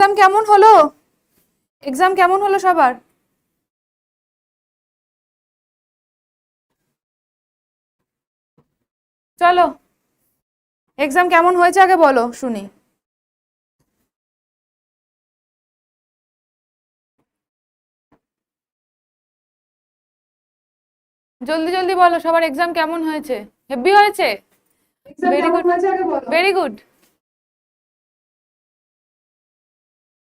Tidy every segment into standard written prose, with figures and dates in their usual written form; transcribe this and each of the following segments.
Exam কেমন হলো? Exam কেমন হলো সবার? চলো, এক্সাম কেমন হয়েছে আগে বলো শুনি। জলদি জলদি বলো সবার এক্সাম কেমন হয়েছে। হেভি হয়েছে? Very good, very good.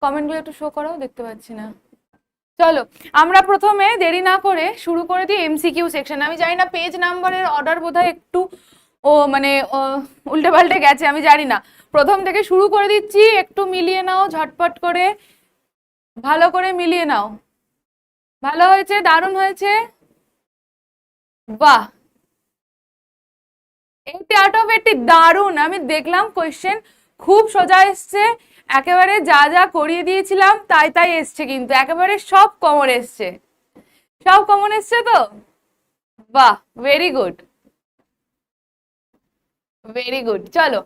কমেন্টগুলো একটু শো করো, দেখতে পাচ্ছি না। চলো আমরা প্রথমে দেরি না করে শুরু করে দিই এমসিকিউ সেকশন। আমি জানি না পেজ নাম্বারের অর্ডার বোধহয় একটু মানে উল্টে পাল্টে গেছে, আমি জানি না। প্রথম থেকে শুরু করে দিচ্ছি, একটু মিলিয়ে নাও ঝটপট করে, ভালো করে মিলিয়ে নাও। ভালো হয়েছে, দারুণ হয়েছে, বাহ। 80 আউট অফ 80, দারুণ। আমি দেখলাম কোয়েশ্চেন খুব সোজা এসছে, একেবারে যা যা করিয়ে দিয়েছিলাম তাই তাই এসছে, কিন্তু একেবারে সব কমন এসছে, সব কমন এসছে তো, বাহ, ভেরি গুড, ভেরি গুড। চলো,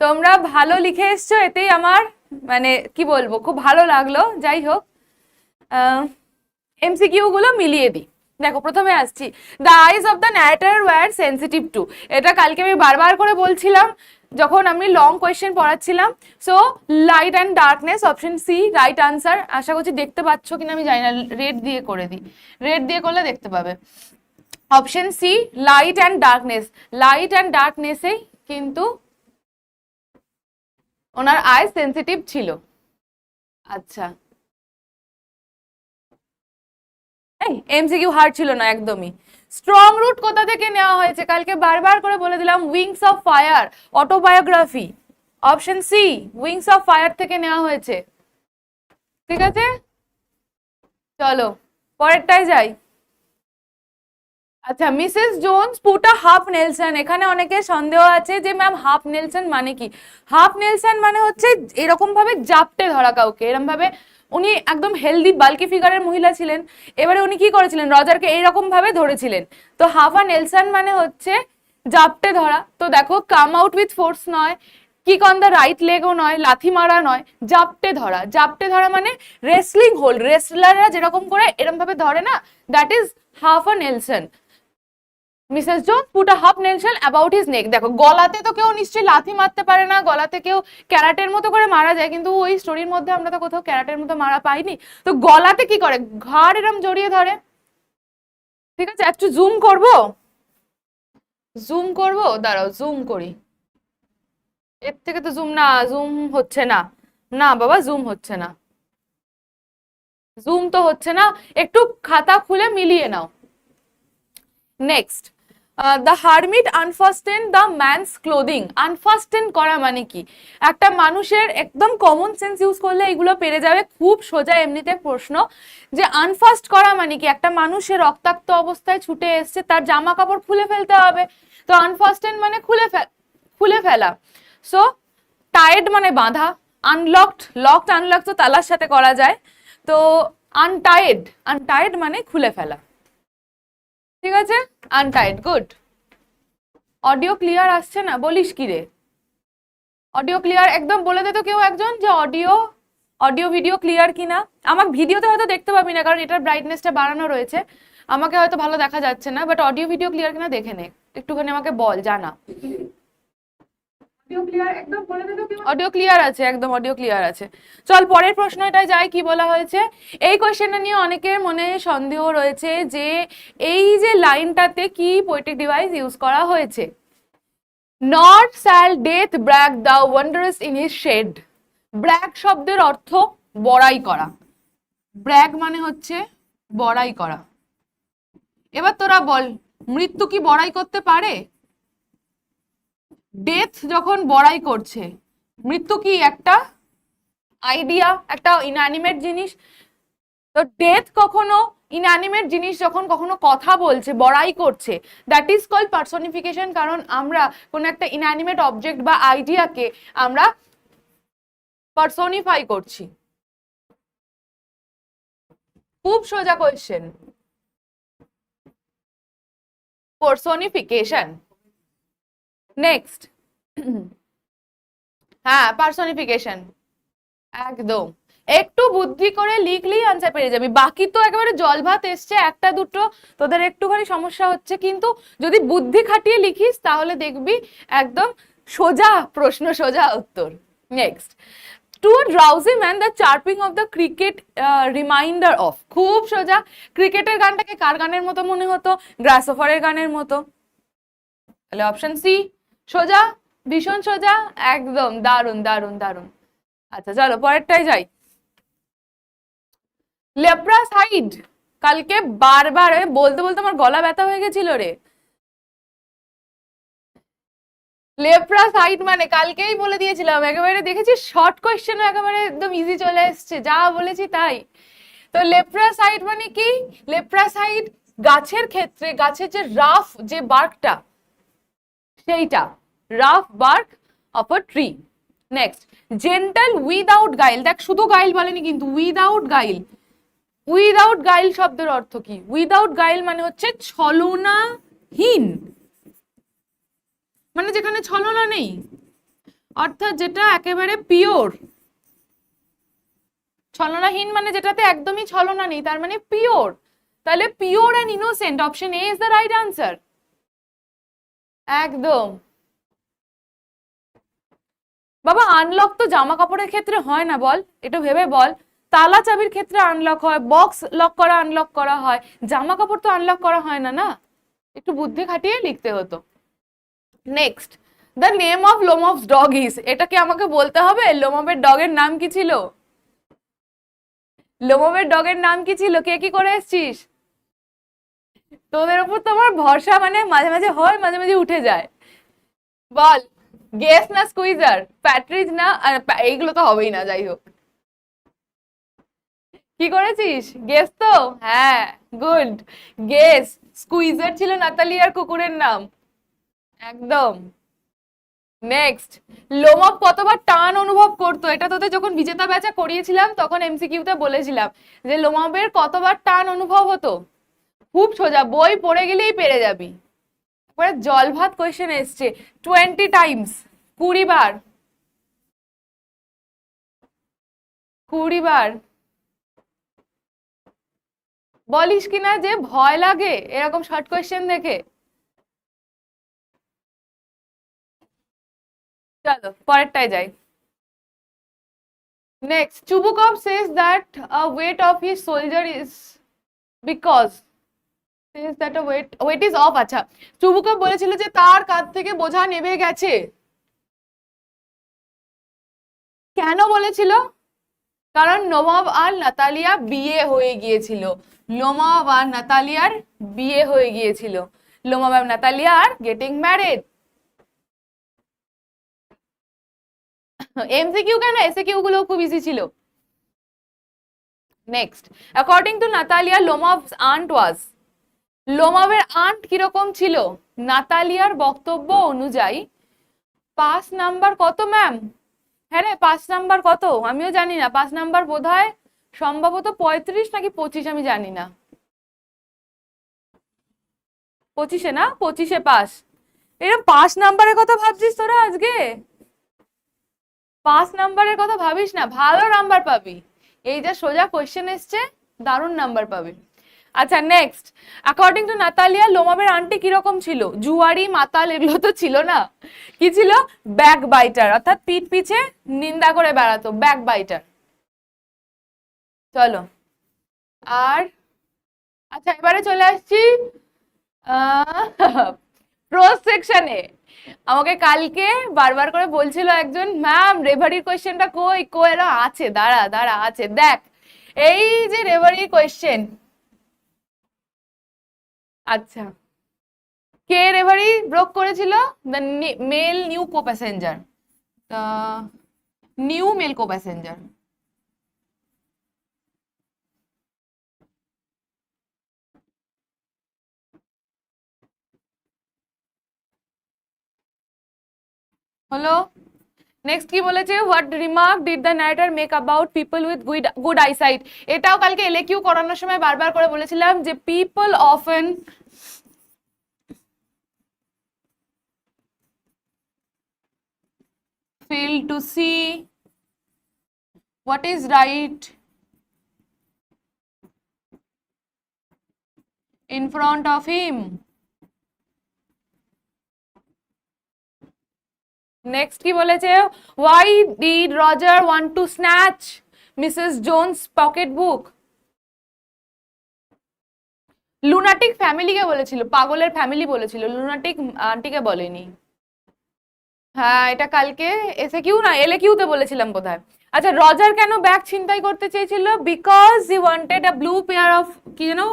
তোমরা ভালো লিখে এসছো, এতেই আমার মানে কি বলবো, খুব ভালো লাগলো। যাই হোক, এমসিকিউ গুলো মিলিয়ে দিই। দেখো প্রথমে আসছি, the eyes of the narrator were sensitive to. এটা কালকে আমি বারবার করে বলছিলাম যখন আমি লং কোয়েশ্চেন পড়াচ্ছিলাম। So light and darkness, option C right answer. আশা করছি দেখতে পাচ্ছ কিনা আমি জানি না, রেড দিয়ে করে দিই, রেড দিয়ে করলে দেখতে পাবে। অপশন সি লাইট অ্যান্ড ডার্কনেস, লাইট অ্যান্ড ডার্কনেসেই কিন্তু ওনার আই সেন্সিটিভ ছিল। আচ্ছা, এই এমসিকিউ হার্ড ছিল না একদমই। স্ট্রং রুট কোথা থেকে নেওয়া হয়েছে কালকে বারবার করে বলে দিলাম, wings of fire, autobiography. Option C wings of fire থেকে নেওয়া হয়েছে। ঠিক আছে, চলো পরেরটাই যাই। আচ্ছা, Mrs Jones put a half Nelson. এখানে অনেকের সন্দেহ আছে যে ম্যাম হাফ নেলসন মানে কি। হাফ নেলসন মানে হচ্ছে এরকম ভাবে জাপটে ধরা কাউকে, এরকম ভাবে। উনি একদম হেলদি বাল্কি ফিগারের মহিলা ছিলেন, এবারে উনি কি করেছিলেন, রজারকে এইরকম ভাবে ধরেছিলেন। তো হাফ আ নেলসন মানে হচ্ছে জাপটে ধরা। তো দেখো, কাম আউট উইথ ফোর্স নয়, কিক অন দ্য রাইট লেগও নয়, লাথি মারা নয়, জাপটে ধরা। জাপটে ধরা মানে রেসলিং হোল্ড, রেসলাররা যেরকম করে এরকম ভাবে ধরে না, that is half a Nelson. Mrs Jones put a half Nelson about his neck. দেখো, গলাতে তো কেউ নিশ্চয়ই লাথি মারতে পারে না, গলাতে কেউ ক্যারাটের মতো করে মারা যায়, কিন্তু ওই স্টোরির মধ্যে আমরা তো কোথাও ক্যারাটের মতো মারা পাইনি। তো গলাতে কি করে, ঘাড় এরম জড়িয়ে ধরে। ঠিক আছে, একটু জুম করব, জুম করব, দাঁড়াও জুম করি। এর থেকে তো জুম না, জুম হচ্ছে না, না বাবা জুম হচ্ছে না, জুম তো হচ্ছে না। একটু খাতা খুলে মিলিয়ে নাও। Next, the hermit unfasten the man's clothing. Unfasten করা মানে কি, একটা মানুষের একদম কমন সেন্স ইউজ করলে এগুলো পেরে যাবে, খুব সোজা এমনিতে প্রশ্ন, যে আনফাস্ট করা মানে কি, একটা মানুষের রক্তাক্ত অবস্থায় ছুটে এসছে, তার জামা কাপড় খুলে ফেলতে হবে। তো আনফাস্টেন মানে খুলে ফেলা। সো টাইড মানে বাঁধা, আনলকড, লকড আনলক তো তালার সাথে করা যায়। তো আনটাইড, আনটাইড মানে খুলে ফেলা। ঠিক আছে, আনটাইড, গুড। অডিও ক্লিয়ার আসছে না, বলিস কি রে? অডিও ক্লিয়ার একদম বলে দে তো কেউ একজন, যে অডিও অডিও ভিডিও ক্লিয়ার কিনা। আমার ভিডিওতে হয়তো দেখতে পাবি না, কারণ এটার ব্রাইটনেসটা বাড়ানো রয়েছে, আমাকে হয়তো ভালো দেখা যাচ্ছে না, বাট অডিও ভিডিও ক্লিয়ার কিনা দেখে নে একটুখানি, আমাকে বল, জানা। অডিও ক্লিয়ার আছে, একদম অডিও ক্লিয়ার আছে। চল পরের প্রশ্নটায় যাই, কি বলা হয়েছে। এই কোয়েশ্চেনটা নিয়ে অনেকের মনে সন্দেহ রয়েছে যে এই যে লাইনটাতে কি পোয়েটিক ডিভাইস ইউজ করা হয়েছে। Not shall death brag the wondrous in his shade. Brag শব্দের অর্থ বড়াই করা, ব্র্যাগ মানে হচ্ছে বড়াই করা। এবার তোরা বল, মৃত্যু কি বড়াই করতে পারে? ডেথ যখন বড়াই করছে, মৃত্যু কি একটা আইডিয়া, একটা ইনঅ্যানিমেট জিনিস। তো ডেথ কখনো ইনঅ্যানিমেট জিনিস যখন কখনো কথা বলছে, বড়াই করছে, দ্যাট ইজ কল্ড পার্সনিফিকেশন। কারণ আমরা কোন একটা ইনঅ্যানিমেট অবজেক্ট বা আইডিয়াকে আমরা পার্সনিফাই করছি। খুব সোজা কোয়েশ্চেন, পার্সনিফিকেশন। নেক্সট, হ্যাঁ পার্সনিফিকেশন, একদম। একটু বুদ্ধি করে লিখলেই আনসার পেয়ে যাবি, বাকি তো একেবারে জল ভাত এসছে, একটা দুটো তোদের একটুখানি সমস্যা হচ্ছে, কিন্তু যদি বুদ্ধি খাটিয়ে লিখিস তাহলে দেখবি একদম সোজা প্রশ্ন, সোজা উত্তর। Next, to a drowsy man the chirping of the cricket reminder of, খুব সোজা। ক্রিকেটের গানটাকে কার গানের মতো মনে হতো? গ্রাসোফারের গানের মতো। তাহলে অপশন সি, সোজা, ভীষণ সোজা, একদম দারুন দারুন দারুন। আচ্ছা চলো পরেরটাই যাই। লেপ্রাসাইড, কালকে বারবার বলতে বলতে আমার গলা ব্যথা হয়ে গেছিল রে। লেপ্রাসাইড মানে কালকেই বলে দিয়েছিলাম, একেবারে দেখেছি শর্ট কোয়েশ্চেন একেবারে একদম ইজি চলে এসছে, যা বলেছি তাই। তো লেপ্রাসাইড মানে কি? লেপ্রাসাইড গাছের ক্ষেত্রে, গাছের যে রাফ যে বার্কটা, সেইটা rough bark of a tree. Next, gentle without guile, দেখ শুধু গাইল বলেনি কিন্তু, উইদাউট গাইল। উইদাউট গাইল শব্দের অর্থ কি? উইদাউট গাইল মানে হচ্ছে ছলনাহীন, মানে যেখানে ছলনা নেই, অর্থাৎ যেটা একেবারে পিওর। ছলনাহীন মানে যেটাতে একদমই ছলনা নেই, তার মানে পিওর। তাহলে pure and innocent, option A is the right answer. একদম। বাবা আনলক তো জামা কাপড়ের ক্ষেত্রে হয় না, বল এটা ভেবে বল। তালা চাবির ক্ষেত্রে আনলক হয়, বক্স লক করা আনলক করা হয়, জামা কাপড় তো আনলক করা হয় না, না? একটু বুদ্ধি খাটিয়ে লিখতে হতো। Next, the name of Lomov's dog is, এটা কি আমাকে বলতে হবে? লোমফের ডগের নাম কি ছিল? লোমফের ডগের নাম কি ছিল? কে কি করে এসছিস? তোদের উপর তো আমার ভরসা মানে মাঝে মাঝে হয়, মাঝে মাঝে উঠে যায়। বল, গেস না স্কুইজার? প্যাট্রিজ না, এইগুলো তো হবেই না, যাই হোক। কি করেছিস? গেস তো? হ্যাঁ, গুড গেস। স্কুইজার ছিল নাতালিয়ার কুকুরের নাম। একদম। নেক্সট, লোমক কতবার টান অনুভব করতো? এটা তোদের যখন বিজেতা ব্যাচে করিয়েছিলাম তখন এমসিকিউতে বলেছিলাম যে লোমকের কতবার টান অনুভব হতো। খুব সোজা, বই পড়ে গেলেই পেরে যাবি। পরে জল ভাত কোয়েশ্চেন এসছে, 20 টাইমস, 20 বার। 20 বার বলিস কিনা যে ভয় লাগে এরকম শর্ট কোয়েশ্চেন দেখে। চলো পরেরটায় যাই। Next, Chubukov says that a weight of his soldier is because says that a weight is off. আচ্ছা, চুবুকভ বলেছিল যে তার কাঁধ থেকে বোঝা নেমে গেছে। কেন বলেছিল? কারণ নোমাভ আর নাতালিয়া বিয়ে হয়ে গিয়েছিল। লোমাভ আর নাতালিয়ার বিয়ে হয়ে গিয়েছিল। লোমাভ আর Natalia are getting married. MCQ কেন, এসএকিউ গুলো খুব ইজি ছিল। Next, according to Natalia Lomov's aunt was, লোমাভের আন্ট কিরকম ছিল? নাতালিয়ার বক্তব্য অনুযায়ী 5 নাম্বার কত ম্যাম? হ্যাঁ রে 5 নাম্বার কত আমিও জানি না, 5 নাম্বার বোধহয় সম্ভবত 35 নাকি 25, আমি জানি না। 25-এ না, 25-এ পাস। এরকম 5 নাম্বারের কথা ভাবছিস তোরা আজকে? 5 নাম্বারের কথা ভাবিস না, ভালো নাম্বার পাবি। এই যে সোজা কোয়েশ্চেন এসছে, দারুণ নাম্বার পাবি। আচ্ছা নেক্সট, অ্যাকর্ডিং টু নাতালিয়া লোমাবের আন্টি কিরকম ছিল? জুয়ারি, মাতাল এগুলো তো ছিল না। কি ছিল? ব্যাক বাইটার, অর্থাৎ পিঠ পিছে নিন্দা করে বেড়াতো, ব্যাক বাইটার। চলো আর, আচ্ছা এবারে চলে আসছি প্রোজ সেকশনে। আমাকে কালকে বারবার করে বলছিল একজন, ম্যাম রেভারির কোয়েশ্চেনটা কই কই, এরা আছে, দাঁড়া দাঁড়া আছে, দেখ এই যে রেভারির কোয়েশ্চেন। আচ্ছা, কে রেভারি ব্রোক করেছিল? The male new co passenger, the new male co passenger. হলো। নেক্সট কি বলেছে? What remark did the narrator make about people with good eyesight? এটাও কালকে এলএকিউ করানোর সময় বারবার করে বলেছিলাম যে people often fail to see What is right in front of him? Next কি বলেছে? Why did Roger want to snatch Mrs. Jones' pocketbook? Lunatic ফ্যামিলিকে বলেছিল, পাগলের ফ্যামিলি বলেছিল, লুনাটিক আন্টিকে বলেনি। হ্যাঁ, এটা কালকে এসে কিউ না এলে কিউতে বলেছিলাম বোধহয়। আচ্ছা, রজার কেন ব্যাগ ছিনতাই করতে চেয়েছিল? Because he wanted a blue pair of, কি জানো,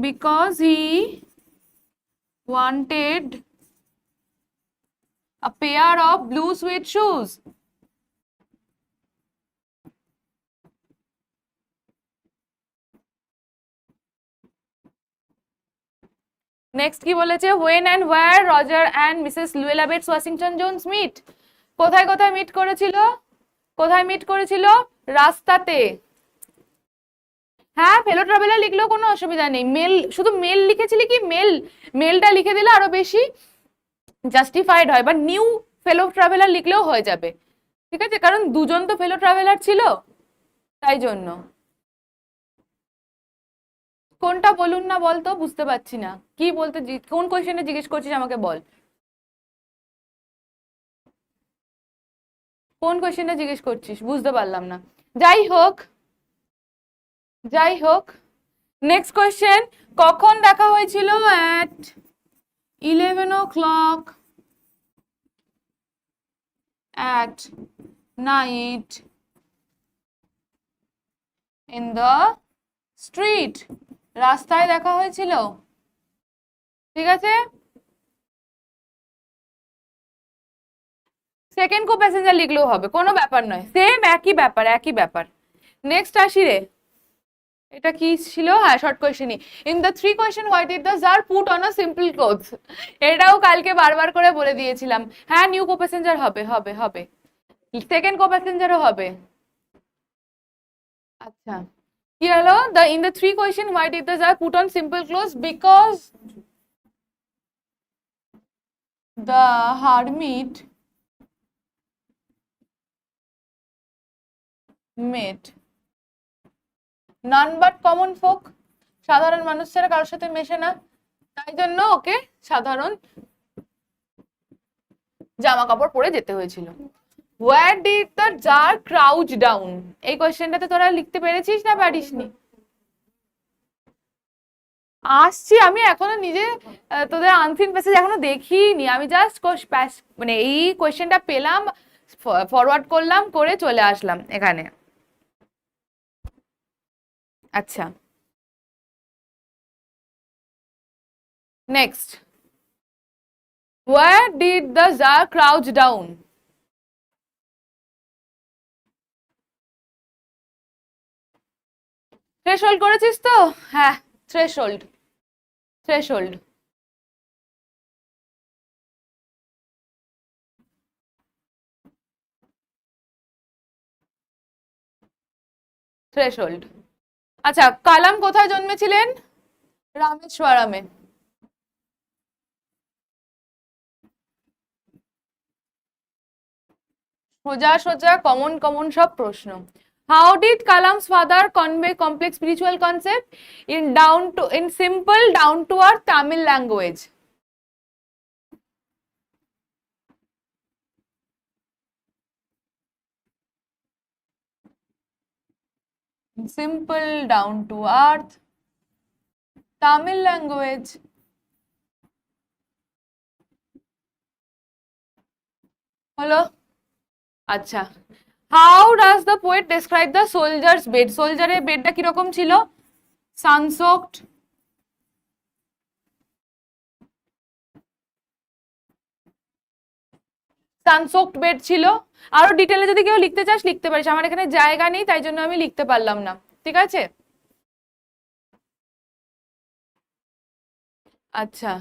because he wanted a pair of blue suede shoes. Next কি বলেছে? When and where Roger and Mrs. Elizabeth Washington Jones meet? কোথায় কোথায় মিট করেছিল? কোথায় মিট করেছিল? রাস্তাতে। হ্যাঁ, ফেলো ট্রাভেলার লিখলেও কোনো অসুবিধা নেই। মেল, শুধু মেল লিখেছিলি কি, মেলটা লিখে দিলে আরো বেশি জাস্টিফাইড হয়, বা নিউ ফেলো ট্রাভেলার লিখলেও হয়ে যাবে, ঠিক আছে, কারণ দুজন তো ফেলো ট্রাভেলার ছিল, তাই জন্য। কোনটা বলুন না বলতো, বুঝতে পারছি না কি বলতে, কোন কোয়েশ্চেনে জিজ্ঞেস করছিস আমাকে বল, কোন কোয়েশ্চেনটা জিজ্ঞেস করছিস বুঝতে পারলাম না। যাই হোক, যাই হোক, নেক্সট কোয়েশ্চেন, কখন দেখা হয়েছিল? At 11 o'clock at night in the street. রাস্তায় দেখা হয়েছিল, ঠিক আছে। সেকেন্ড কো প্যাসেঞ্জার লিখলেও হবে, কোনো ব্যাপার নয়, সেম একই ব্যাপার, একই ব্যাপার। নেক্সট আসি রে, এটা কি ছিল? হ্যাঁ, শর্ট কোয়েশ্চেনই। In the three question why did the tsar put on a simple clothes? এটাও কালকে বারবার করে বলে দিয়েছিলাম। হ্যাঁ, নিউ কো প্যাসেঞ্জার হবে, হবে, হবে, সেকেন্ড কো প্যাসেঞ্জারও হবে। আচ্ছা, কি হলো? The in the three question why did the tsar put on simple clothes? Because the hermit met none but common folk, সাধারণ মানুষ ছাড়া কারোর সাথে মেশে না, তাই জন্য ওকে সাধারণ জামা কাপড় পরে যেতে হয়েছিল। Where did the jar crouch down? এই কোশ্চেনটাতে তোরা লিখতে পেরেছিস না পারিসনি? আসছি, আমি এখনো নিজে তোদের আনসিন প্যাসেজ এখনো দেখিনি, আমি জাস্ট মানে এই কোশ্চেনটা পেলাম, ফরওয়ার্ড করলাম, করে চলে আসলাম এখানে। আচ্ছা, next, where did the jar crouch down? Threshold করেছিস তো? হ্যাঁ, থ্রেশহোল্ড, থ্রেশহোল্ড। থ্রেশহোল্ড। আচ্ছা, কালাম কোথায় জন্মেছিলেন? রামেশ্বরমে। সোজা সোজা কমন কমন সব প্রশ্ন। How did Kalam's father convey complex spiritual concept in simple down to earth Tamil language? Simple down to earth Tamil language. হলো? আচ্ছা, how does the poet describe the soldier's bed? সোলজারের বেডটা কিরকম ছিল? sun-soaked, সানসোকড bed ছিল। আরো ডিটেলে যদি কেউ লিখতে চাস লিখতে পারিস, আমার এখানে জায়গা নেই, তাই জন্য আমি লিখতে পারলাম না, ঠিক আছে। আচ্ছা,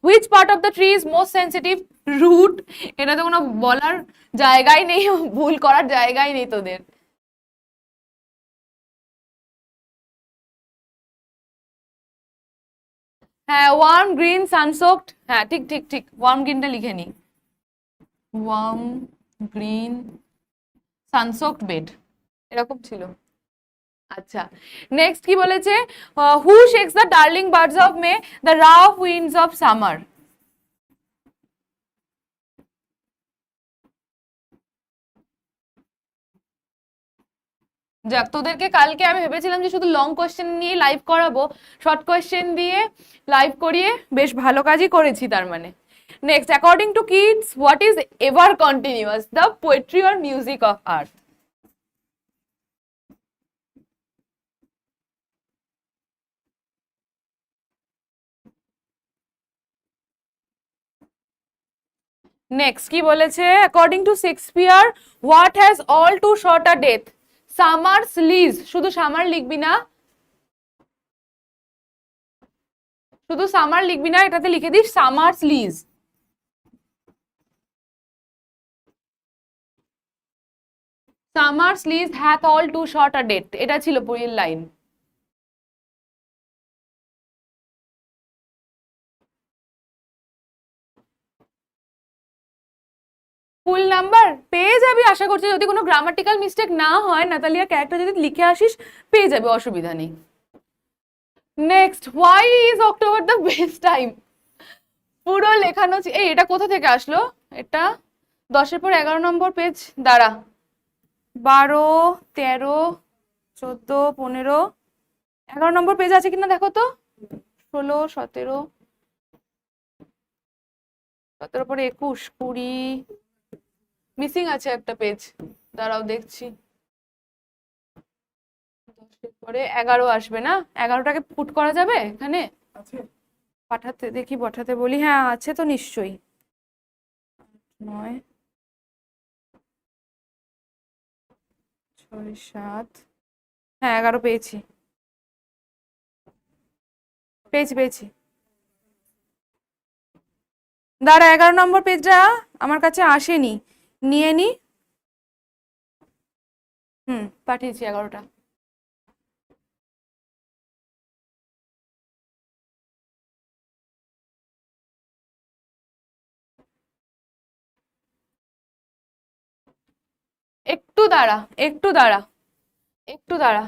which part of the tree is most sensitive? Root. এটা তো কোনো বলার জায়গাই নেই, ভুল করার জায়গাই নেই তোদের। হ্যাঁ, ওয়ার্ম গ্রিন সানসোকড, হ্যাঁ ঠিক ঠিক ঠিক, ওয়ার্ম গ্রিনটা লিখে নি, ওয়ার্ম গ্রিন সানসোকড বেড, এরকম ছিল। আচ্ছা, নেক্সট কি বলেছে, who shakes the darling birds of May, the rough winds of summer. যাক, তোদেরকে কালকে আমি ভেবেছিলাম যে শুধু লং কোয়েশ্চেন নিয়ে লাইভ করাবো, শর্ট কোয়েশ্চেন দিয়ে লাইভ করিয়ে বেশ ভালো কাজই করেছি তার মানে। Next, according to Keats what is ever continuous, the poetry or music of earth. Next কি বলেছে, according to Shakespeare what has all too short a death, summer's lease. শুধু সামার লিখবি না, শুধু সামার লিখবি না, এটাতে লিখে this summer's lease. Summer's lease hath all too short a death, এটা ছিল বইয়ের লাইন। ফুল নাম্বার পেয়ে যাবি আশা করছি, যদি কোনো গ্রামাটিক্যাল মিস্টেক না হয়, নাতালিয়া ক্যারেক্টার যদি লিখে আসিস পেয়ে যাবে, অসুবিধা নেই। Next, why is October the best time. পুরো লেখানো, এই এটা কোথা থেকে আসলো, এটা 10-এর পর 11 নম্বর পেজ, দাঁড়া, 12, 13, 14, 15, 11 নম্বর পেজ আছে কিনা দেখো তো, 16, 17, 17 পরে 21, 20, মিসিং আছে একটা পেজ, দাঁড়াও দেখছি। 10-এর পরে 11 আসবে না, 11টাকে পুট করা যাবে এখানে, পাঠাতে দেখি, পাঠাতে বলি, হ্যাঁ আছে তো নিশ্চয়ই। 9, 6, 7, হ্যাঁ 11 পেয়েছি, পেয়েছি পেয়েছি। দাঁড়া, 11 নম্বর পেজটা আমার কাছে আসেনি, নিয়ে নি। পাঠিয়েছি 11টা। একটু দাঁড়া, একটু দাঁড়া, একটু দাঁড়া,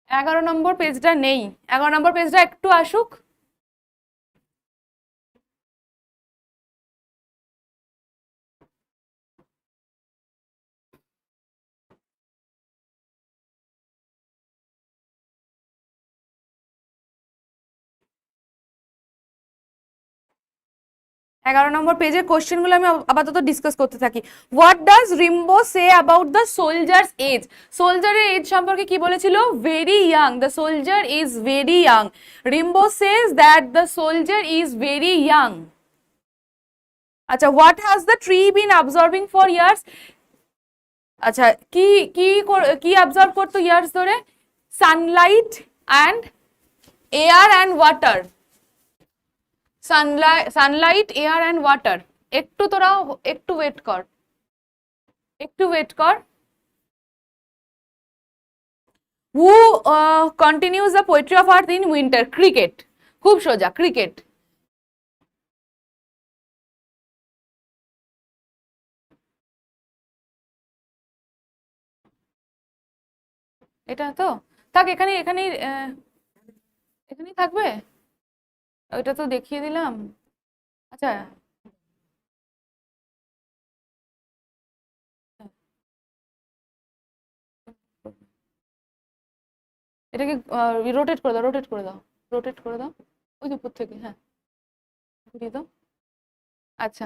11 নম্বর পেজটা নেই, 11 নম্বর পেজটা একটু আসুক। এগারো নম্বর পেজের কোশ্চেন গুলো আমি আপাতত ডিসকাস করতে থাকি। What does Rimbo say about the soldier's age, সোলজারের এজ সম্পর্কে কি বলেছিল, very young, the soldier is very young. Rimbo says that the soldier is very young. আচ্ছা, what has the tree been observing for years, আচ্ছা কি কি কি observe করতো ইয়ার্স ধরে, sunlight and air and water, sunlight air and water. একটু তোরা একটু ওয়েট কর, একটু ওয়েট কর। Who continues the poetry of earth in winter, cricket, খুব সোজা, ক্রিকেট। এটা তো থাক, এখানে এখানে এখানেই থাকবে, ওইটা তো দেখিয়ে দিলাম। আচ্ছা, এটাকে রোটেট করে দাও, রোটেট করে দাও, রোটেট করে দাও, ওই উপর থেকে, হ্যাঁ ঘুরিয়ে দাও। আচ্ছা,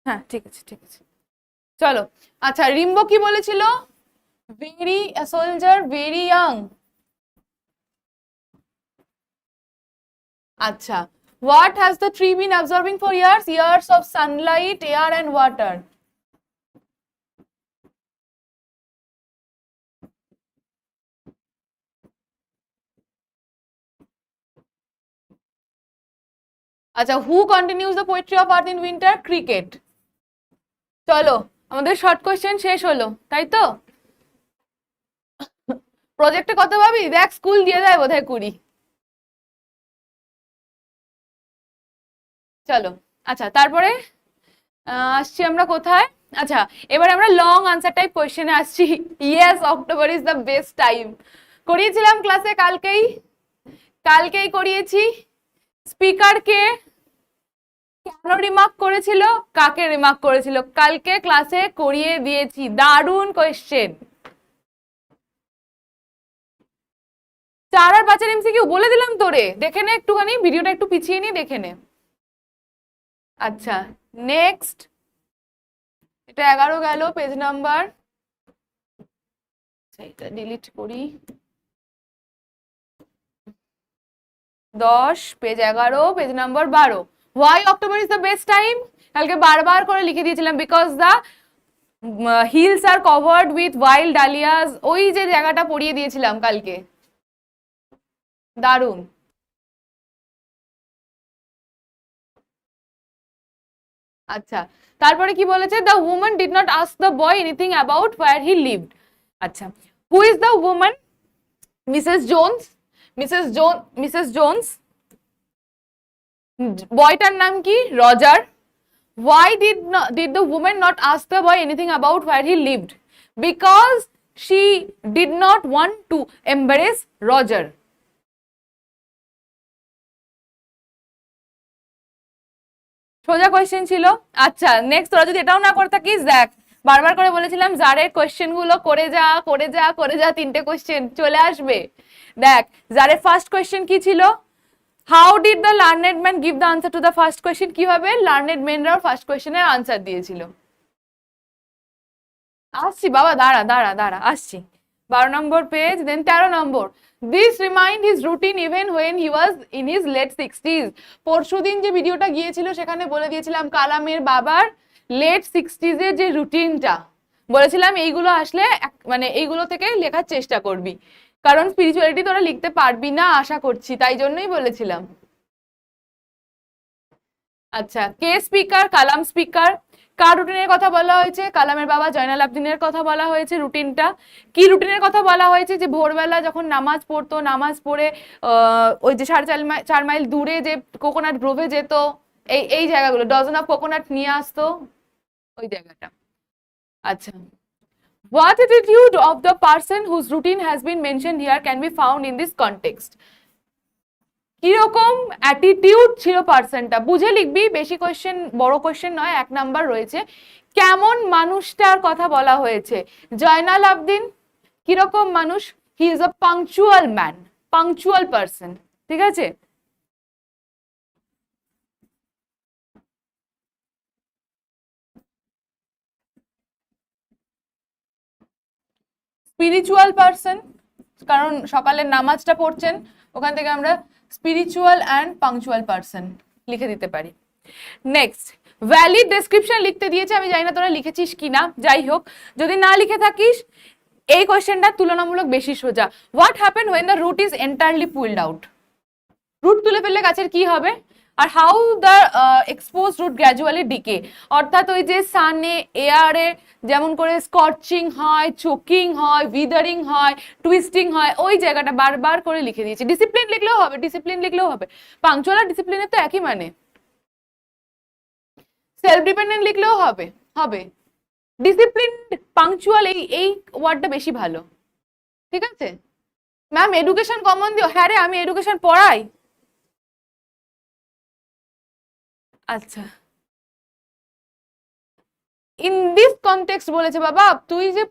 হ্যাঁ ঠিক আছে ঠিক আছে, চলো। আচ্ছা, রিম্বো কি বলেছিল, ভেরি সোলজার ভেরি ইয়াং। আচ্ছা, what has the tree been absorbing for years, years of sunlight, air and water. আচ্ছা, who continues the poetry of earth in winter, cricket. চলো, আমাদের শর্ট কোশ্চেন শেষ হলো, তাই তো? প্রজেক্টে কত পাবি দেখ, স্কুল দিয়ে দেয় বোধহয় 20। চলো, আচ্ছা তারপরে আসছি আমরা কোথায়? আচ্ছা, এবার আমরা লং আনসার টাইপ কোয়েশ্চেনে আসছি। Yes, October is the best time. করিয়েছিলাম ক্লাসে কালকেই করিয়েছি। স্পিকারকে কেন রিমার্ক করেছিল, কাকে রিমার্ক করেছিল, কালকে ক্লাসে করিয়ে দিয়েছি। দারুণ কোয়েশ্চেন। 4 আর 5 এমসিকিউ বলে দিলাম তোরে, দেখে নে একটুখানি, ভিডিওটা একটু পিছিয়ে নিয়ে দেখে নে। আচ্ছা, নেক্সট, এটা 11 গেল পেজ নাম্বার, এটা ডিলিট করি। 10 page 11 page number 12। Why October is the best time? কালকে বারবার করে লিখে দিয়েছিলাম, because the hills are covered with wild dahlias. ওই যে জায়গাটা পড়িয়ে দিয়েছিলাম কালকে, দারুণ। আচ্ছা, তারপরে কি বলেছে? The women did not ask the boy anything about where he lived. আচ্ছা, who is the women? Mrs Jones. Mrs Jones. বয়টার নাম কি? Roger. Why did the woman not ask the boy anything about where he lived? Because she did not want to embarrass Roger. সোজা question ছিল। আচ্ছা, next, তোরা যদি এটাও না করে থাকিস, দেখ বারবার করে বলেছিলাম জারের কোয়েশ্চেন গুলো করে যা করে যা করে যা, 3টে কোয়েশ্চেন চলে আসবে। দেখ জারের ফার্স্ট কোয়েশ্চেন কি ছিল? How did the learned man give the answer to the first question? কিভাবে লার্নেড ম্যানরা ফার্স্ট কোয়েশ্চেনের আনসার দিয়েছিল। আসছি বাবা, দাঁড়া দাঁড়া দাঁড়া, আসছি। 12 number page, then 13 number. This remind his routine even when he was in his late 60s। পরশুদিন যে ভিডিওটা গিয়েছিল সেখানে বলে দিয়েছিলাম কালামের বাবার লেট 60s এর যে রুটিনটা, বলেছিলাম এইগুলো আসলে মানে এইগুলো থেকে লেখার চেষ্টা করবি, কারণ স্পিরিচুয়ালিটি তোরা লিখতে পারবি না আশা করছি, তাই জন্যই বলেছিলাম। আচ্ছা, কে স্পিকার? কালাম স্পিকার। কার রুটিনের কথা বলা হয়েছে? কালামের বাবা জয়নাল আবদিনের কথা বলা হয়েছে। রুটিনটা কি? রুটিনের কথা বলা হয়েছে যে ভোরবেলা যখন নামাজ পড়তো, নামাজ পড়ে ওই যে 4.5 মাইল দূরে যে কোকোনাট গ্রোভে যেত, এই জায়গাগুলো, ডজন অফ কোকোনাট নিয়ে আসতো, ওই জায়গাটা। আচ্ছা, what attitude of the person whose routine has been mentioned here can be found in this context? কিরকম অ্যাটিটিউড ছিল পার্সনটা, বুঝে লিখবি, বেশি কোয়েশ্চেন, বড় কোয়েশ্চেন নয়, 1 নাম্বার রয়েছে। কেমন মানুষটার কথা বলা হয়েছে? জয়নাল আবদিন কিরকম মানুষ? He is a punctual man, punctual person, ঠিক আছে। স্পিরিচুয়াল পার্সন, কারণ সকালের নামাজটা পড়ছেন, ওখান থেকে আমরা স্পিরিচুয়াল অ্যান্ড পাংচুয়াল পার্সন লিখে দিতে পারি। নেক্সট, ভ্যালিড ডেসক্রিপশন লিখতে দিয়েছে, আমি জানি না তোরা লিখেছিস কিনা, যাই হোক যদি না লিখে থাকিস এই কোয়েশ্চেনটা তুলনামূলক বেশি সোজা। What happen when the root is entirely pulled out? Root তুলে ফেললে গাছের কি হবে? আর how the expose root gradually decay, অর্থাৎ ওই যে সানে এয়ারে যেমন করে স্কর্চিং হয়, চোকিং হয়, উইদারিং হয়, টুইস্টিং হয়, ওই জায়গাটা বারবার করে লিখে দিয়েছি। ডিসিপ্লিন লিখলেও হবে, ডিসিপ্লিন লিখলেও হবে, পাংচুয়াল আর ডিসিপ্লিনের তো একই মানে। সেলফ ডিপেন্ডেন্ট লিখলেও হবে, হবে। ডিসিপ্লিন পাংচুয়াল এই ওয়ার্ডটা বেশি ভালো, ঠিক আছে। ম্যাম এডুকেশন কমন দিও। হ্যাঁ রে, আমি এডুকেশন পড়াই। আচ্ছা, ইন দিস কনটেক্সট বলেছে বাবা, তুই যে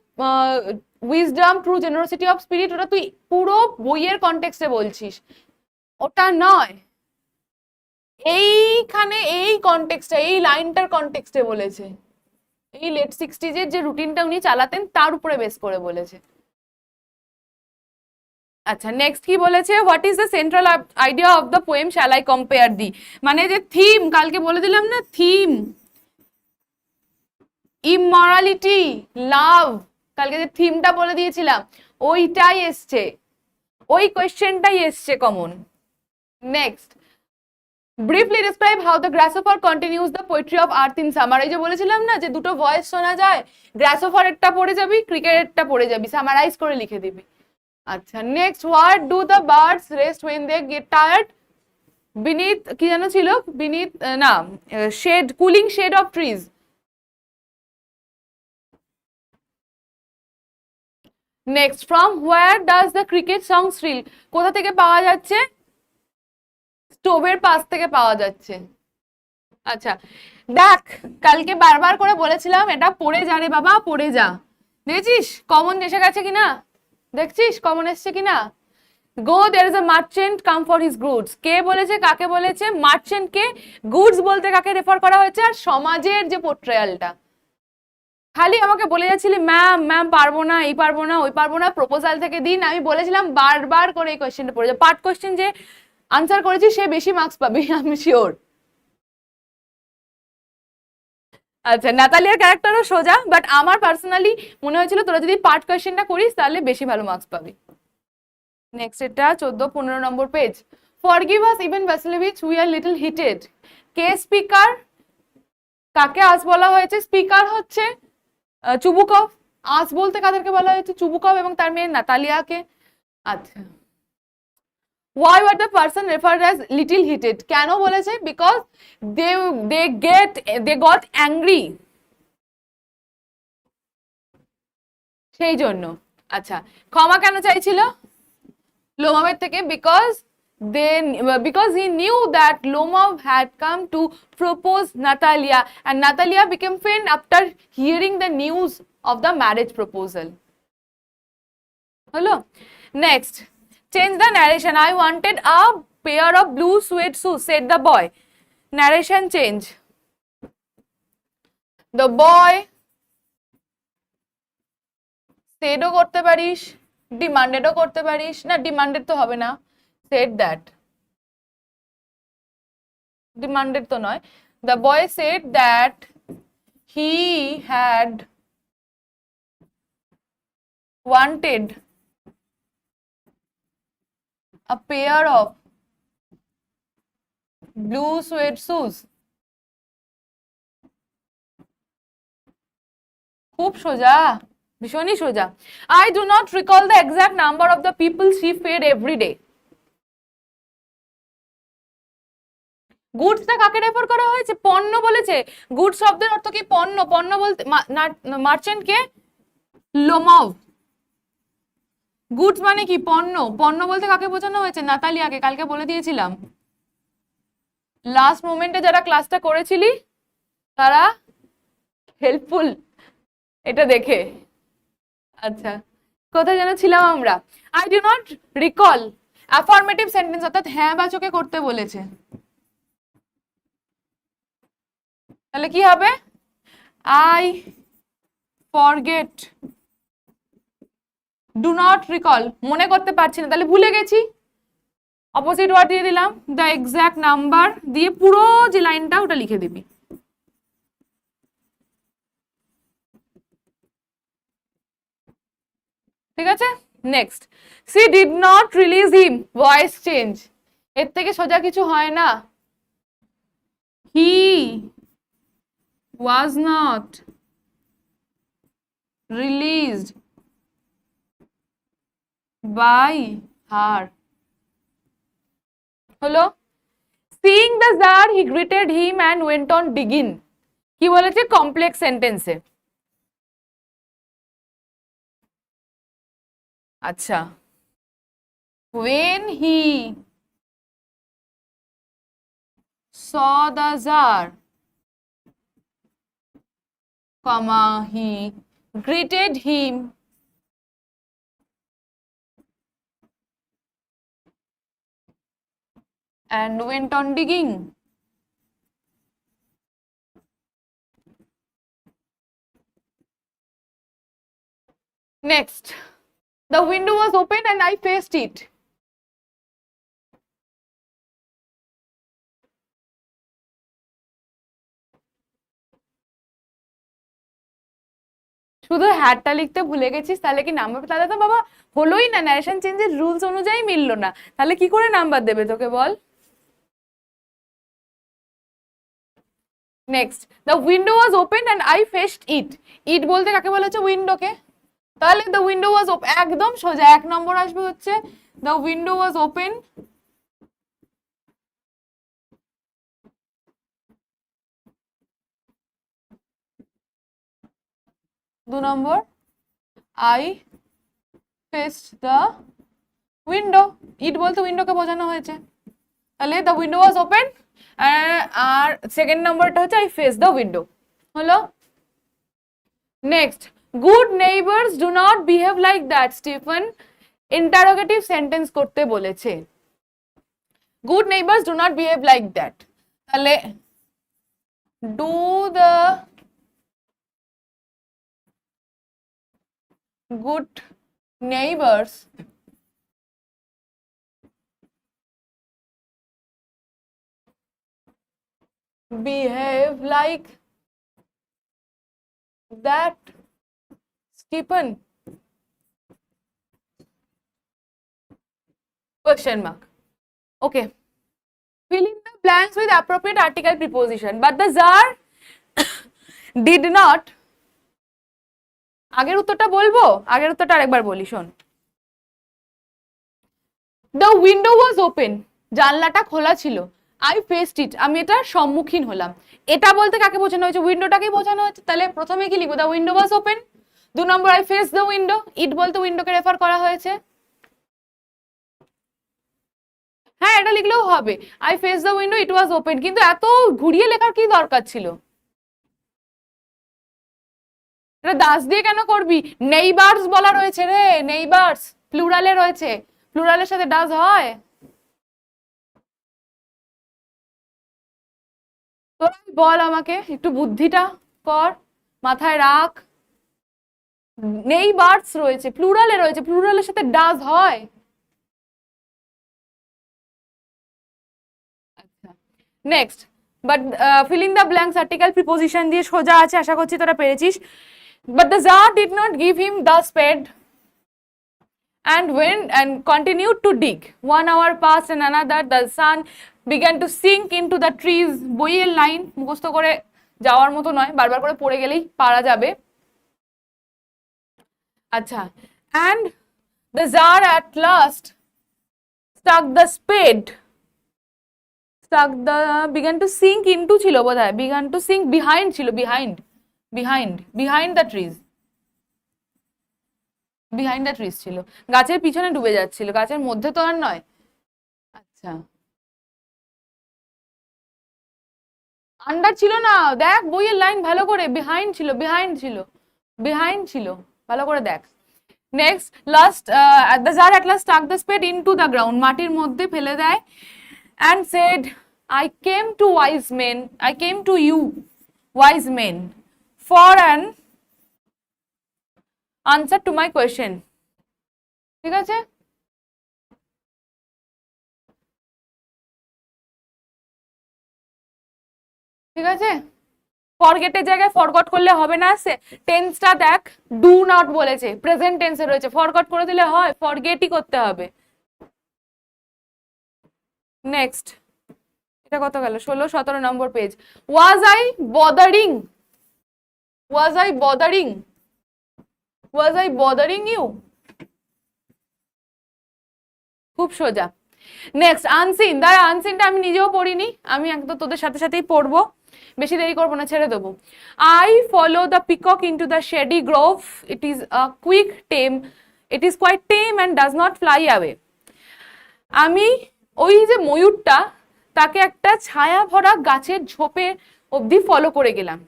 wisdom, true generosity of spirit, ওটা তুই পুরো বইয়ের কনটেক্সটে বলছিস, ওটা নয়। এইখানে এই কনটেক্সটে, এই লাইনটার কনটেক্সটে বলেছে, এই লেট 60s এর যে রুটিনটা উনি চালাতেন তার উপরে বেস করে বলেছে। আচ্ছা, নেক্সট কি বলেছে? What is the central idea of the poem shall I compare thee? মানে যে থিম, কালকে বলে দিলাম না, থিম ইমরালিটি, লাভ, কালকে যে থিমটা বলে দিয়েছিলাম ওইটাই এসছে, ওই কোয়েশ্চেনটাই এসছে common. Next, briefly describe how the গ্রাসহপার continues the poetry of earth in summer. এই যে বলেছিলাম না যে দুটো ভয়েস শোনা যায়, গ্রাসহপারেরটা পড়ে যাবি, ক্রিকেটেরটা পড়ে যাবি, সামারাইজ করে লিখে দিবি। আচ্ছা, next, what do the birds rest when they get tired? Beneath কি যেন ছিল, বিনিথ না, shade, cooling shade of trees, next, from where does the cricket song thrill, কোথা থেকে পাওয়া যাচ্ছে? স্টোভের পাশ থেকে পাওয়া যাচ্ছে। আচ্ছা, দেখ কালকে বারবার করে বলেছিলাম এটা পড়ে যা রে বাবা, পড়ে যা। দেখেছিস কমন এসে গেছে কিনা? দেখছিস কমন এসছে কিনা? Go there is a merchant come for his goods, কে বলেছে, কাকে বলেছে? মার্চেন্ট কে, গুডস বলতে কাকে রেফার করা হয়েছে? আর সমাজের যে পোর্ট্রেয়ালটা। খালি আমাকে বলে যাচ্ছিলি ম্যাম ম্যাম পারবো না, এই পারবো না, ওই পারবো না, প্রপোজাল থেকে দিন। আমি বলেছিলাম বারবার করে এই কোয়েশ্চেনটা পড়ে যা, পার্ট কোয়েশ্চেন যে আনসার করেছি সে বেশি মার্কস পাবে, আমি শিওর। আচ্ছা, নাতালিয়ার ক্যারেক্টারও সোজা, বাট আমার পার্সোনালি মনে হয়েছিল তোরা যদি পার্ট কোয়েশ্চেনটা করিস তাহলে বেশি ভালো মার্কস পাবি। নেক্সট, এটা 14-15 number page. Forgive us even Vasilyevich, we are little heated, কে স্পিকার? কাকে আজ বলা হয়েছে? স্পিকার হচ্ছে চুবুকভ। আজ বলতে কাদেরকে বলা হয়েছে? চুবুকভ এবং তার মেয়ে নাতালিয়াকে। আচ্ছা, why were the person referred as little heated, কেন বলেছে? because they got angry, সেই জন্য। আচ্ছা, ক্ষমা কেন চাইছিল লোমাবের থেকে? because he knew that Lomov had come to propose Natalia and Natalia became faint after hearing the news of the marriage proposal. হলো? Next, change the narration. I wanted a pair of blue suede shoes, said the boy. Narration change. The boy saidও করতে পারিস, ডিমান্ডেডও করতে পারিস, না demanded তো হবে না, said that, demanded তো নয়। The boy said that he had wanted a pair of blue suede shoes. খুব সোজা, ভীষণই সোজা। I do not recall the exact number of the people she fed every day. গুডসটা কাকে রেফার করা হয়েছে? পণ্য বলেছে। গুডস শব্দের অর্থ কি? পণ্য। পণ্য বলতে মার্চেন্ট কে? লোমভ। গুডস মানে কি? পণ্য। পণ্য বলতে কাকে বোঝানো হয়েছে? নাতালিয়াকে, কালকে বলে দিয়েছিলাম। লাস্ট মোমেন্টে যারা ক্লাসটা করেছিলি তারা হেল্পফুল এটা দেখে। আচ্ছা, কোথায় যেন ছিলাম আমরা? I do not recall, affirmative sentence অর্থাৎ হ্যাঁ বাচকে করতে বলেছে। তাহলে কি হবে? I forget, do not recall মনে করতে পারছি না, তাহলে ভুলে গেছি, অপোজিট ওয়ার্ড দিয়ে দিলাম, দ্য এক্সাক্ট নাম্বার দিয়ে পুরো যে লাইনটা ওটা লিখে দিবি। ঠিক আছে? Next, she did not release him, voice change. এর থেকে সোজা কিছু হয় না। He was not released by her. হলো? Seeing the czar he greeted him and went on digging, কি বলেছে? কমপ্লেক্স সেন্টেন্সে। আচ্ছা, when he saw the jar, comma, he greeted him and went on digging. Next, the window was open and I faced it. শুধু হ্যাটটা লিখতে ভুলে গেছিস, তাহলে কি নাম্বার? তাহলে তো বাবা হলোই না, ন্যারেশন চেঞ্জের রুলস অনুযায়ী মিললো না, তাহলে কি করে নাম্বার দেবে তোকে বল? Next, the window was open and I faced it. It বলতে কাকে বলা হচ্ছে? উইন্ডোকে। তাহলে দ্য উইন্ডো ওয়াজ ওপেন, একদম সোজা। 1 নম্বর আসবে হচ্ছে the window was open, 2 number I faced the window. It বলতে উইন্ডোকে বোঝানো হয়েছে, তাহলে the window was open, আর সেকেন্ড নাম্বারটা হচ্ছে I faced the window হলো। Next, good neighbours do not behave like that Stephen interrogative sentence করতে বলেছে। Good neighbours do not behave like that, তাহলে do the good neighbours behave like that Stephen? Question mark. Okay. Fill in the blanks with appropriate article preposition. But the Tsar did not. আগের উত্তরটা বলবো, আগের উত্তরটা আরেকবার বলি শোন। The window was open. জানলাটা খোলা ছিল। I faced it. আমি এটার সম্মুখীন হলাম। এটা বলতে কাকে বোঝানো হয়েছে? উইন্ডোটাকেই বোঝানো হয়েছে। তাহলে প্রথমে কি লিখবো? The window was open. 2 number I faced the window. It বলতে উইন্ডোকে রেফার করা হয়েছে। হ্যাঁ, এটা লিখলেও হবে। I faced the window, it was open. কিন্তু এত ঘুরিয়ে লেখার কি দরকার ছিল? এটা দাস দিয়ে কেন করবি? নেইবার্স বলা রয়েছে রে, নেইবার্স প্লুরালে রয়েছে। প্লুরালের সাথে ডাজ হয়? বল আমাকে, একটু বুদ্ধিটা কর, মাথায় রাখ। নেইবার্স রয়েছে, প্লুরালে রয়েছে, প্লুরালের সাথে ডাজ হয়? আচ্ছা, next, but filling the blanks article preposition দিয়ে সোজা আছে, আশা করছি তোরা পেরেছিস। But the Tsar did not give him the spade and went and continued to dig. 1 hour passed and another. The sun began to sink into the trees. বইয়ের line মুখস্থ করে যাওয়ার মতো নয়, বারবার করে পড়ে গেলেই পারা যাবে। আচ্ছা, and the Tsar at last stuck the spade. Began to sink into ছিল বোধহয়, began to sink behind ছিল, behind the trees. Behind the trees ছিল, গাছের পিছনে ডুবে যাচ্ছিল, গাছের মধ্যে তো আর নয়। আচ্ছা, আন্ডার ছিল না, দেখ বইয়ের লাইন ভালো করে, behind ছিল, ভালো করে দেখ। Next, last, the Tsar at last stuck the spade into the ground. মাটির মধ্যে ফেলে দেয় and said, I came to you wise men for an answer to my question. ঠিক আছে, ঠিক আছে, ফরগেটের জায়গায় ফরগট করলে হবে না। আছে টেন্সটা দেখ, ডু নট বলেছে, প্রেজেন্ট টেন্সে রয়েছে, ফরগট করে দিলে হয়? ফরগেটই করতে হবে। নেক্সট, এটা কত গেল? 16-17 number page. Was I bothering you? খুব সোজা। Next, unseen. দাঁড়া, আনসিনটা আমি নিজেও পড়িনি, আমি একদম তোদের সাথে সাথেই পড়বো, বেশি দেরি করবো না, ছেড়ে দেবো। I follow the peacock into the shady grove. It is quite tame and does not fly away. আমি ওই যে ময়ূরটা, তাকে একটা ছায়া ভরা গাছের ঝোপে অবধি ফলো করে গেলাম।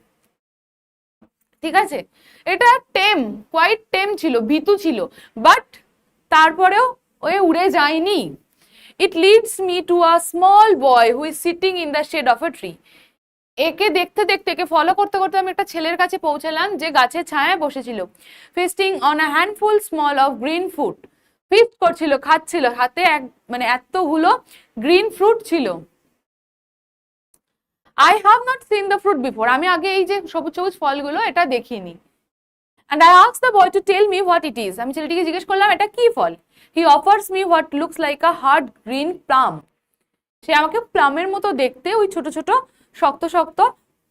ঠিক আছে, এটা কোয়াইট টেম ছিল, ভীতু ছিল, বাট তারপরেও ওই উড়ে যায়নি। It leads me to a small boy who is sitting in the shade of a tree. একে দেখতে দেখতে, একে ফলো করতে করতে আমি একটা ছেলের কাছে পৌঁছালাম যে গাছের ছায়ায় বসেছিল। Feasting on a handful small of green fruit. Feast করছিল, খাচ্ছিল, হাতে মানে এতগুলো গ্রিন ফ্রুট ছিল। I have not seen the fruit before. আমি আগে এই যে সবুজ সবুজ ফলগুলো এটা দেখিনি। And I asked the boy to tell me what it is. আমি ছেলেটিকে জিজ্ঞেস করলাম এটা কি ফল। He offers me what looks like a hard green plum. সে আমাকে প্লামের মতো দেখতে ওই ছোট ছোট শক্ত শক্ত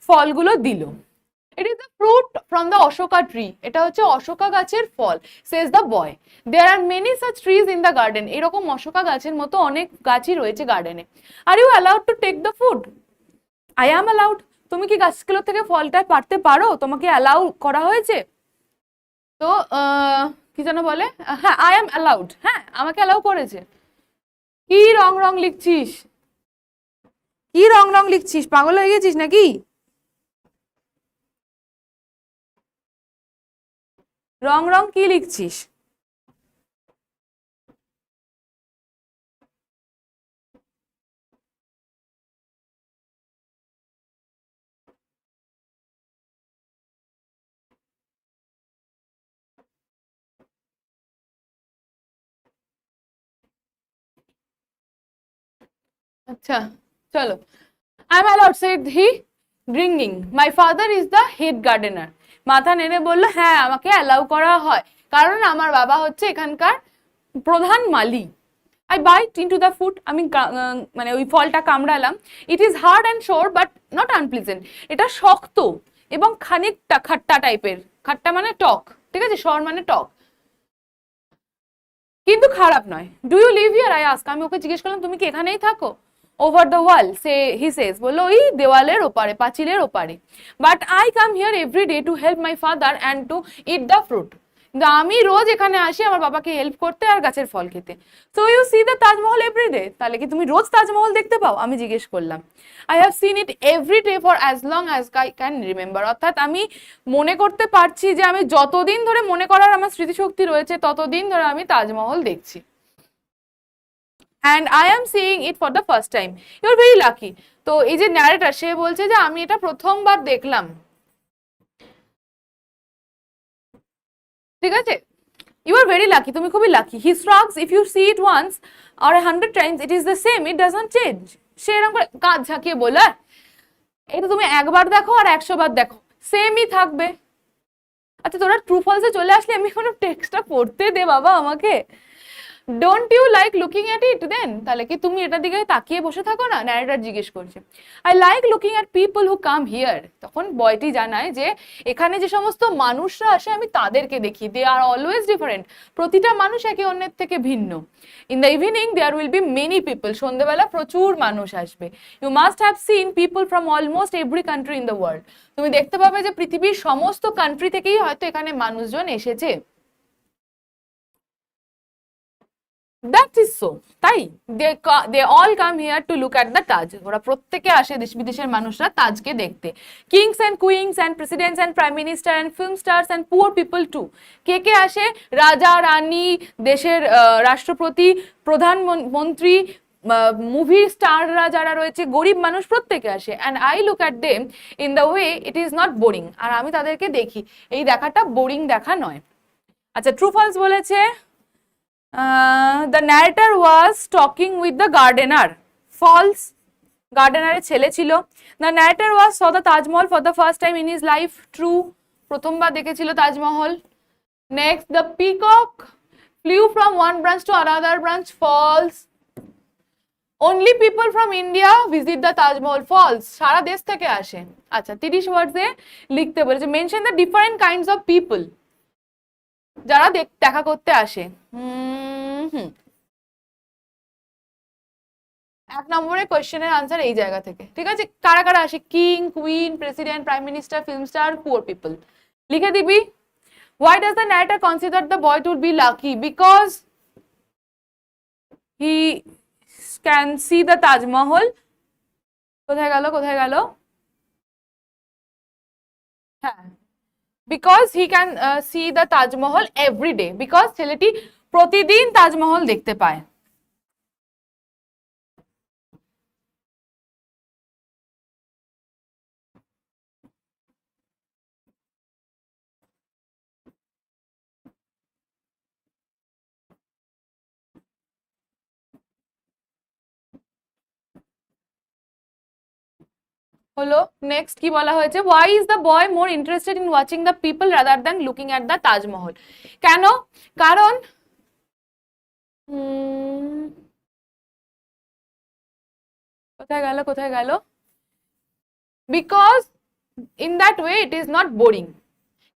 ফলগুলো দিল। It is the fruit from the Ashoka tree. এটা হচ্ছে অশোকা গাছের ফল, says the boy. There are many such trees in the garden. এরকম অশোকা গাছের মতো অনেক গাছই রয়েছে গার্ডেনে। Are you allowed to take the food? I am allowed. তুমি কি গাছগুলো থেকে ফলটা পারতে পারো? তোমাকে অ্যালাউ করা হয়েছে। তো কি যেন বলে, হ্যাঁ আই এম অ্যালাউড, হ্যাঁ আমাকে অ্যালাউ করেছে। কি রং রং লিখছিস, কি রং রং লিখছিস, পাগল হয়ে গেছিস নাকি? রং রং কি লিখছিস? আচ্ছা চলো। I am allowed said he grinning, my father is the head gardener. মাথা নেড়ে বললো হ্যাঁ আমাকে অ্যালাউ করা হয়, কারণ আমার বাবা হচ্ছে এখানকার প্রধান মালি। I bite into the food, আমি মানে ওই ফলটা কামড়ালাম। It is hard and sour but not unpleasant, এটা শক্ত এবং খানিকটা খাট্টা টাইপের, খাট্টা মানে টক, ঠিক আছে, শোর মানে টক, কিন্তু খারাপ নয়। Do you live here, I ask, আমি ওকে জিজ্ঞেস করলাম তুমি কি এখানেই থাকো? ওভার দ্য ওয়াল, সে হি সেজ, বললো ওই দেওয়ালের ওপারে, পাঁচিলের ওপারে। But I come here every day to help my father and to eat the fruit, আমি রোজ এখানে আসি আমার বাবাকে হেল্প করতে আর গাছের ফল খেতে। So you C the Taj Mahal every day, তাহলে কি তুমি রোজ তাজমহল দেখতে পাও? আমি জিজ্ঞেস করলাম। I have seen it every day for as long as I can remember, অর্থাৎ আমি মনে করতে পারছি যে আমি যতদিন ধরে মনে করার আমার স্মৃতিশক্তি রয়েছে ততদিন ধরে আমি তাজমহল দেখছি। and I am seeing it for the first time. You are very lucky. তো এই যে ন্যারেটর সে বলছে যে আমি এটা প্রথমবার দেখলাম, ঠিক আছে, ইউ আর ভেরি লাকি, তুমি খুবই lucky. He shrugs, if you see it once or 100 times it is the same, it does not change. সে এরকম করে কাঁধ ঝাঁকিয়ে বলে এটা তুমি একবার দেখো আর 100 বার দেখো সেমই থাকবে। আচ্ছা তোরা ট্রু ফলসে চলে আসলে আমি কোনো টেক্সটটা পড়তে দে বাবা আমাকে। Don't you like looking at it then, তাহলে কি তুমি এটার দিকে তাকিয়ে বসে থাকো না? ন্যারেটর জিজ্ঞেস করছে। I like looking at people who come here, তখন বয়টি জানায় যে এখানে যে সমস্ত মানুষরা আসে আমি তাদেরকে দেখি, দে আর অলওয়েজ ডিফারেন্ট, প্রতিটা মানুষ একে অন্যের থেকে ভিন্ন। In the evening there will be many people, সন্ধ্যেবেলা প্রচুর মানুষ আসবে। You must have seen people from almost every country in the world, তুমি দেখতে পাবে যে পৃথিবীর সমস্ত কান্ট্রি থেকেই হয়তো এখানে মানুষজন এসেছে। That is so, তাই they all come here to look at the Taj, ওরা প্রত্যেকে আসে দেশ বিদেশের মানুষরা তাজকে দেখতে। Kings and queens and presidents and prime minister and film stars and poor people too, কে কে আসে? রাজা রানী, দেশের রাষ্ট্রপতি, প্রধানমন্ত্রী, মুভি স্টাররা যারা রয়েছে, গরিব মানুষ প্রত্যেকে আসে। And I look at them in the way it is not boring, আর আমি তাদেরকে দেখি, এই দেখাটা বোরিং দেখা নয়। আচ্ছা ট্রু ফলস বলেছে the narrator was talking with the gardener, false, গার্ডেনারের ছেলে ছিল। the narrator was saw the Taj Mahal for the first time in his life, true, প্রথমবার দেখেছিল Taj Mahal. next the peacock flew from one branch to another branch, false, only people from India visit the Taj Mahal, false, সারা দেশ থেকে আসে। আচ্ছা 30 ওয়ার্ডসে লিখতে বলেছে, mention the different kinds of people, যারা দেখা করতে আসে। এক নম্বরের কোয়েশ্চেনের আনসার এই জায়গা থেকে, ঠিক আছে, কারা কারা আসে? King, queen, president, prime minister, film star, poor people, লিখে দিবি। Why does the narrator consider the boy to be lucky? Because he can see the Taj Mahal. কোথায় গেল কোথায় গেল? হ্যাঁ, because he can see the Taj Mahal every day, because ছেলেটি প্রতিদিন তাজমহল দেখতে পায়। হলো নেক্সট কি বলা হয়েছে, why is the boy more interested in watching the people rather than looking at the Taj Mahal? কেন? কারণ কোথায় গেল কোথায় গেল, because in that way it is not boring,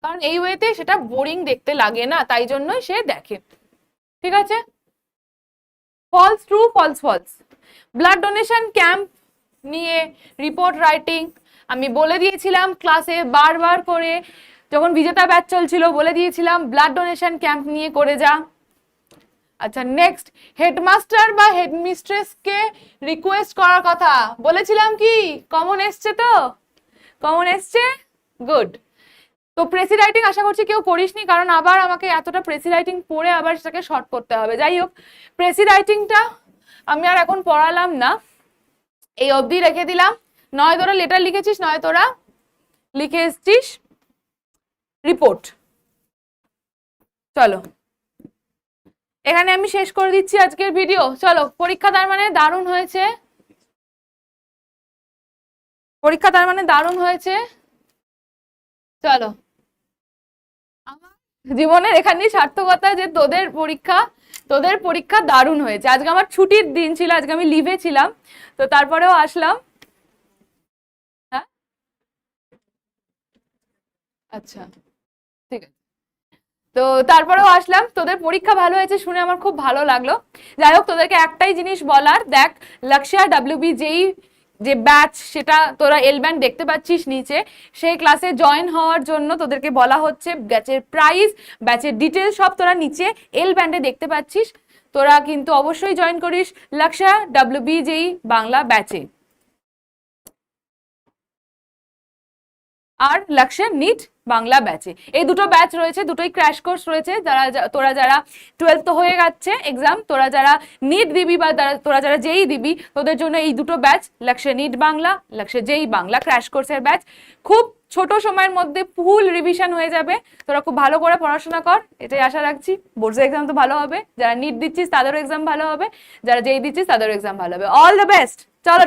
কারণ এই ওয়েতে সেটা বোরিং দেখতে লাগে না, তাই জন্যই সে দেখে, ঠিক আছে। False true, false false. Blood donation camp নিয়ে রিপোর্ট রাইটিং, আমি বলে দিয়েছিলাম ক্লাসে বারবার করে, যখন বিজেতা ব্যাচ চলছিল বলে দিয়েছিলাম ব্লাড ডোনেশন ক্যাম্প নিয়ে করে যা। আচ্ছা নেক্সট, হেডমাস্টার বা হেডমিস্ট্রেসকে রিকোয়েস্ট করার কথা বলেছিলাম কি? কমন এসছে তো? কমন এসছে, গুড। তো প্রেসি রাইটিং আশা করছি কেউ করিসনি, কারণ আবার আমাকে এতটা প্রেসি রাইটিং পড়ে আবার সেটাকে শর্ট করতে হবে। যাই হোক, প্রেসি রাইটিংটা আমি আর এখন পড়ালাম না, এই অবধি রেখে দিলাম। নয় তোরা লেটার লিখেছিস, নয় তোরা লিখে এসছিস রিপোর্ট। চলো এখানে আমি শেষ করে দিচ্ছি আজকের ভিডিও। চলো, পরীক্ষা তার মানে দারুণ হয়েছে, পরীক্ষা তার মানে দারুণ হয়েছে। চলো, আমার জীবনের এখানেই সার্থকতা যে তোদের পরীক্ষা দারুণ হয়েছে। আজকে আমার ছুটির দিন ছিল, আজকে আমি লিভে ছিলাম, তো তারপরেও আসলাম। হ্যাঁ আচ্ছা ঠিক আছে, তো তারপরেও আসলাম। তোদের পরীক্ষা ভালো হয়েছে শুনে আমার খুব ভালো লাগলো। যাই হোক, তোদেরকে একটাই জিনিস বলার, দেখ লক্ষ্যা WBCHSE যে ব্যাচ, সেটা তোরা এল ব্যান্ড দেখতে পাচ্ছিস নিচে, সেই ক্লাসে জয়েন হওয়ার জন্য তোদেরকে বলা হচ্ছে। ব্যাচের প্রাইস, ব্যাচের ডিটেলস সব তোরা নিচে এল ব্যান্ডে দেখতে পাচ্ছিস। তোরা কিন্তু অবশ্যই জয়েন করিস লক্ষ্যা WBCHSE বাংলা ব্যাচে। আর লক্ষ্য নিট বাংলা ব্যাচে, এই দুটো ব্যাচ রয়েছে, দুটোই ক্র্যাশ কোর্স রয়েছে। তোরা যারা 12th তো হয়ে গেছে এক্সাম, তোরা যারা নিট দিবি বা তোরা যারা যেই দিবি, তোদের জন্য এই দুটো ব্যাচ, লক্ষ্য নিট বাংলা, লক্ষ্য যেই বাংলা ক্র্যাশ কোর্সের ব্যাচ। খুব ছোট সময়ের মধ্যে ফুল রিভিশন হয়ে যাবে। তোরা খুব ভালো করে পড়াশোনা কর, এটাই আশা রাখছি। বোর্ডের এক্সাম তো ভালো হবে, যারা নিট দিচ্ছিস তাদেরও এক্সাম ভালো হবে, যারা যেই দিচ্ছিস তাদেরও এক্সাম ভালো হবে। All the best. চলো।